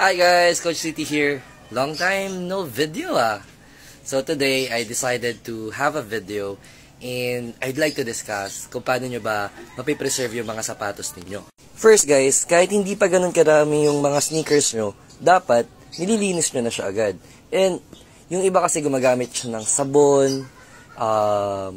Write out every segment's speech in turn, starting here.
Hi guys, Coach City here. Long time no video So today I decided to have a video and I'd like to discuss kung paano nyo ba mapipreserve yung mga sapatos ninyo. First guys, kahit hindi pa ganun karami yung mga sneakers nyo, dapat nililinis nyo na siya agad. And yung iba kasi gumagamit siya ng sabon,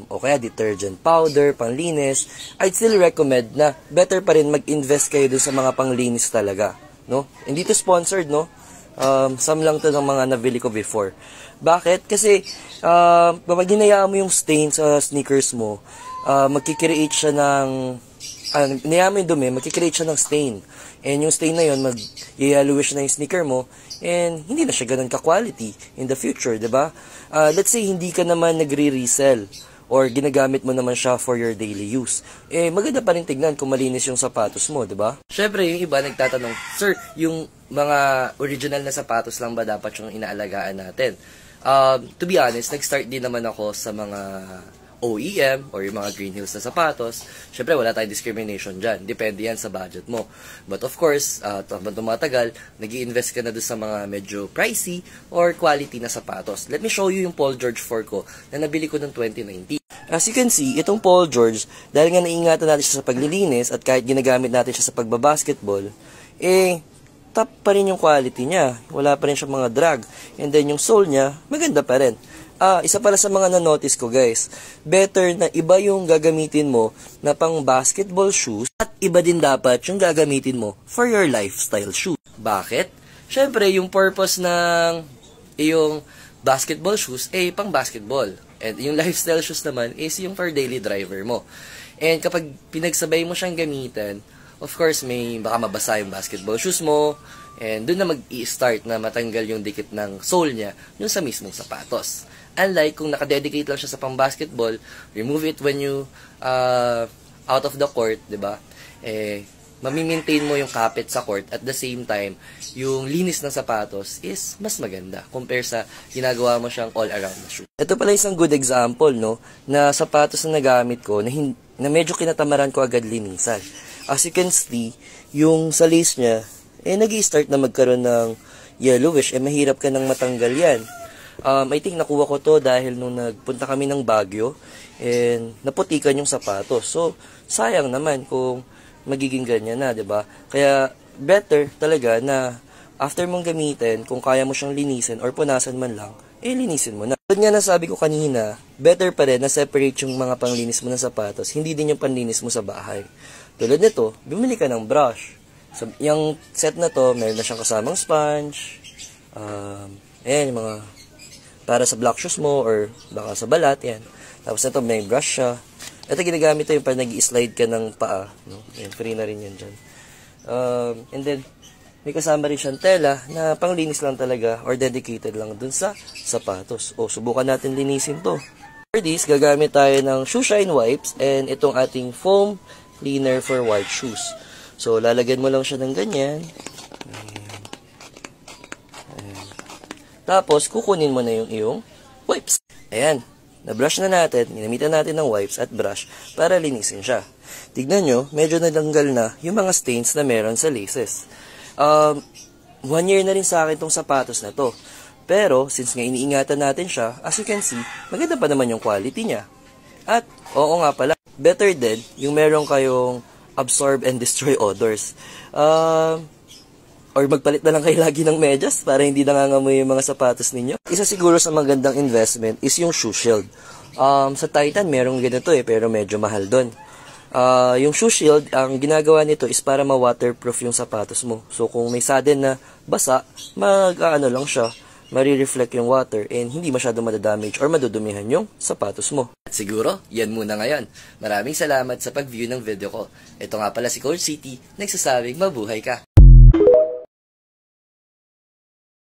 o kaya detergent powder, panglinis. I'd still recommend na better pa rin mag-invest kayo dun sa mga panglinis talaga. No? Hindi to sponsored, no? Some lang to ng mga nabili ko before. Bakit? Kasi, pag hinayaan mo yung stain sa sneakers mo, magkikreate siya ng, hinayaan mo yung dumi, magkikreate siya ng stain. And yung stain na yun, mag-yellowish na yung sneaker mo, and hindi na siya ganun ka-quality in the future, diba? Let's say, hindi ka naman nagre-resell, or ginagamit mo naman siya for your daily use. Maganda pa rin tignan kung malinis yung sapatos mo, di ba? Syempre, yung iba nagtatanong, Sir, yung mga original na sapatos lang ba dapat yung inaalagaan natin? To be honest, nag-start din naman ako sa mga OEM or yung mga green heels na sapatos. Syempre, wala tayong discrimination dyan. Depende yan sa budget mo. But of course, habang tumatagal, nag-i-invest ka na doon sa mga medyo pricey or quality na sapatos. Let me show you yung Paul George 4 ko na nabili ko noong 2019. As you can see, itong Paul George, dahil nga naiingatan natin siya sa paglilinis at kahit ginagamit natin siya sa pagbabasketball, top pa rin yung quality niya. Wala pa rin siya mga drag. And then yung sole niya, maganda pa rin. Isa pala sa mga na-notice ko guys, better na iba yung gagamitin mo na pang basketball shoes at iba din dapat yung gagamitin mo for your lifestyle shoes. Bakit? Syempre, yung purpose ng yung basketball shoes pang basketball. And yung lifestyle shoes naman is yung for daily driver mo. And kapag pinagsabay mo siyang gamitin, of course, may baka mabasa yung basketball shoes mo, and doon na mag-i-start na matanggal yung dikit ng sole niya yung sa mismong sapatos. Unlike kung nakadedicate lang siya sa pang-basketball, remove it when you out of the court, 'di ba? Mami-maintain mo yung kapit sa court at the same time, yung linis ng sapatos is mas maganda compare sa ginagawa mo siyang all-around na shoe. Ito pala isang good example, no, na sapatos na nagamit ko na medyo kinatamaran ko agad linisan. As you can see, yung sa lace niya, nag-i-start na magkaroon ng yellowish, mahirap ka nang matanggal yan. I think nakuha ko to dahil nung nagpunta kami ng Baguio, and naputikan yung sapatos. So, sayang naman kung magiging ganyan na, 'di ba? Kaya, better talaga na after mong gamitin, kung kaya mo siyang linisin or punasan man lang, linisin mo na. Tulad nga nasabi ko kanina, better pa rin na separate yung mga panglinis mo ng sapatos, hindi din yung panlinis mo sa bahay. Tulad nito, bumili ka ng brush. So, yung set na to, meron na siyang kasamang sponge, yung mga para sa black shoes mo or baka sa balat, yan. Tapos ito, may brush siya. Ito ginagamit ito yung para nag-i-slide ka ng paa. No? Yan, free na rin yan dyan. And then, may kasama rin siyang tela na panglinis lang talaga or dedicated lang dun sa sapatos. Subukan natin linisin to. For this, gagamit tayo ng shoe shine wipes and itong ating foam cleaner for white shoes. So, lalagyan mo lang siya ng ganyan. Tapos, kukunin mo na yung iyong wipes. Ayan, na-brush na natin, ginamitan natin ng wipes at brush para linisin siya. Tignan nyo, medyo natanggal na yung mga stains na meron sa laces. 1 year na rin sa akin tong sapatos na to. Pero, since nga iniingatan natin siya, as you can see, maganda pa naman yung quality niya. At, oo nga pala, better din yung meron kayong absorb and destroy odors. Or magpalit na lang kayo lagi ng medyas para hindi nangangamoy yung mga sapatos ninyo. Isa siguro sa magandang investment is yung shoe shield. Sa Titan, merong ganito pero medyo mahal doon. Yung shoe shield, ang ginagawa nito is para ma-waterproof yung sapatos mo. So, kung may sudden na basa, lang siya, marireflect yung water and hindi masyado madadamage or madudumihan yung sapatos mo. At siguro, yan muna ngayon. Maraming salamat sa pag-view ng video ko. Ito nga pala si Coach City, nagsasabing mabuhay ka.